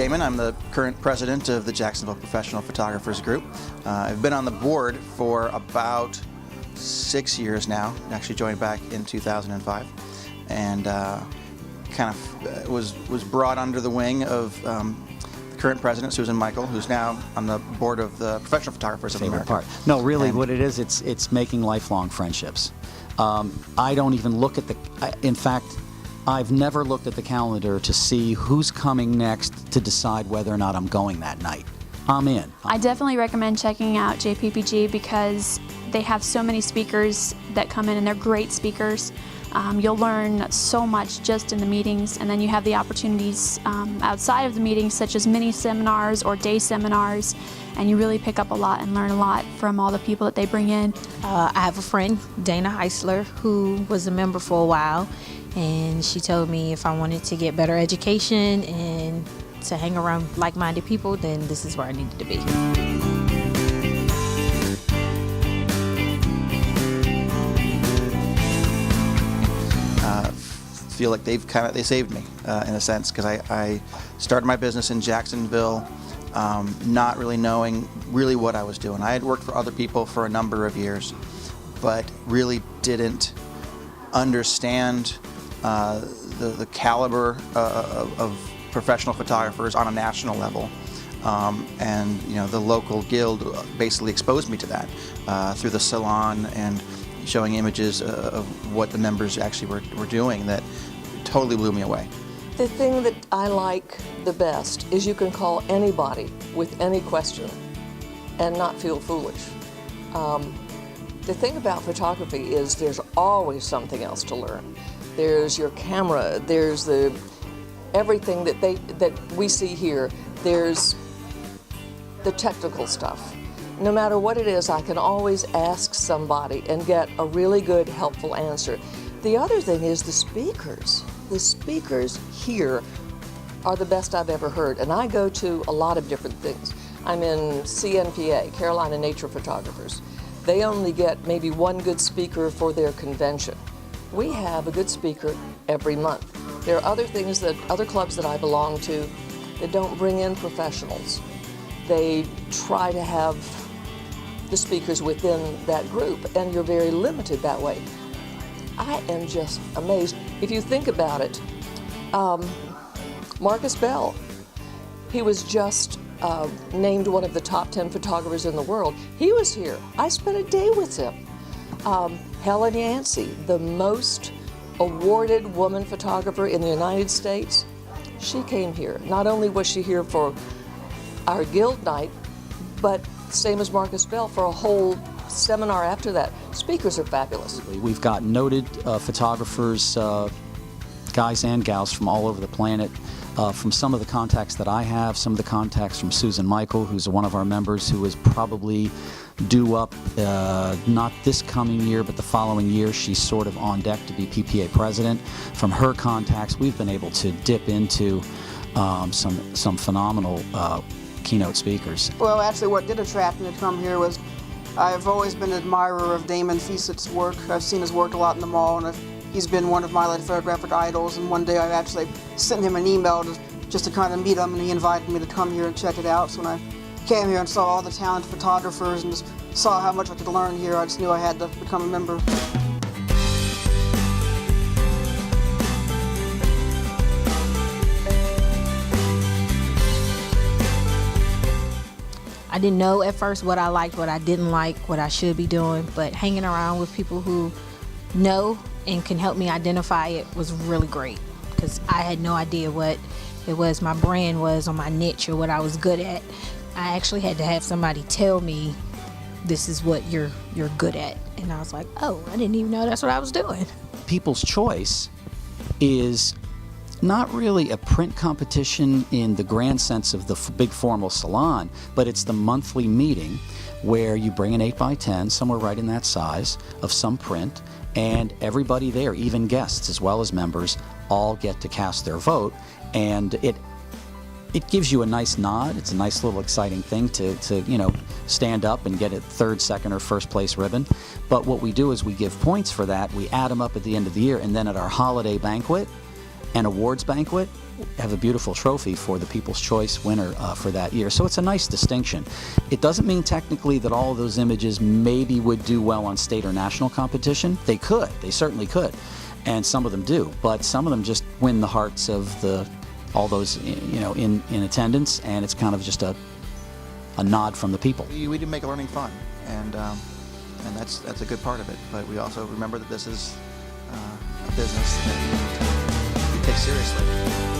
Damon. I'm the current president of the Jacksonville Professional Photographers Group. I've been on the board for about 6 years now. Actually joined back in 2005, and kind of was brought under the wing of the current president, Susan Michael, who's now on the board of the Professional Photographers of America. Part. No, really, what it is, it's making lifelong friendships. I don't even look at in fact, I've never looked at the calendar to see who's coming next to decide whether or not I'm going that night. I'm in. I definitely recommend checking out JPPG because they have so many speakers that come in, and they're great speakers. You'll learn so much just in the meetings, and then you have the opportunities outside of the meetings, such as mini seminars or day seminars, and you really pick up a lot and learn a lot from all the people that they bring in. I have a friend, Dana Heisler, who was a member for a while, and she told me if I wanted to get better education and to hang around like-minded people, then this is where I needed to be. Feel like they saved me in a sense, because I started my business in Jacksonville not really knowing what I was doing. I had worked for other people for a number of years, but really didn't understand the caliber of professional photographers on a national level, and the local guild basically exposed me to that through the salon and showing images of what the members actually were doing that totally blew me away. The thing that I like the best is you can call anybody with any question and not feel foolish. The thing about photography is there's always something else to learn. There's your camera, there's everything that we see here, there's the technical stuff. No matter what it is, I can always ask somebody and get a really good, helpful answer. The other thing is the speakers. The speakers here are the best I've ever heard, and I go to a lot of different things. I'm in CNPA, Carolina Nature Photographers. They only get maybe one good speaker for their convention. We have a good speaker every month. There are other things other clubs that I belong to that don't bring in professionals. They try to have the speakers within that group, and you're very limited that way. I am just amazed. If you think about it, Marcus Bell, he was just named one of the top 10 photographers in the world. He was here. I spent a day with him. Helen Yancey, the most awarded woman photographer in the United States, she came here. Not only was she here for our guild night, but same as Marcus Bell, for a whole seminar after that. Speakers are fabulous. We've got noted photographers, guys and gals from all over the planet. From some of the contacts that I have, some of the contacts from Susan Michael, who's one of our members who is probably due up, not this coming year, but the following year. She's sort of on deck to be PPA president. From her contacts, we've been able to dip into some phenomenal keynote speakers. Well, actually what did attract me to come here was I've always been an admirer of Damon Feasett's work. I've seen his work a lot in the mall, and he's been one of my photographic idols, and one day I actually sent him an email just to kind of meet him, and he invited me to come here and check it out. So when I came here and saw all the talented photographers and just saw how much I could learn here, I just knew I had to become a member. I didn't know at first what I liked, what I didn't like, what I should be doing, but hanging around with people who know and can help me identify it was really great, because I had no idea what it was my brand was, or my niche, or what I was good at. I actually had to have somebody tell me, this is what you're good at. And I was like, oh, I didn't even know that's what I was doing. People's Choice is not really a print competition in the grand sense of the big formal salon, but it's the monthly meeting where you bring an 8x10, somewhere right in that size, of some print, and everybody there, even guests as well as members, all get to cast their vote, and it gives you a nice nod. It's a nice little exciting thing to stand up and get a third, second, or first place ribbon. But what we do is we give points for that. We add them up at the end of the year, and then at our holiday banquet, and awards banquet have a beautiful trophy for the People's Choice winner for that year. So it's a nice distinction. It doesn't mean technically that all of those images maybe would do well on state or national competition. They could. They certainly could. And some of them do. But some of them just win the hearts of all those in attendance, and it's kind of just a nod from the people. We do make learning fun, and that's a good part of it. But we also remember that this is a business that we take seriously.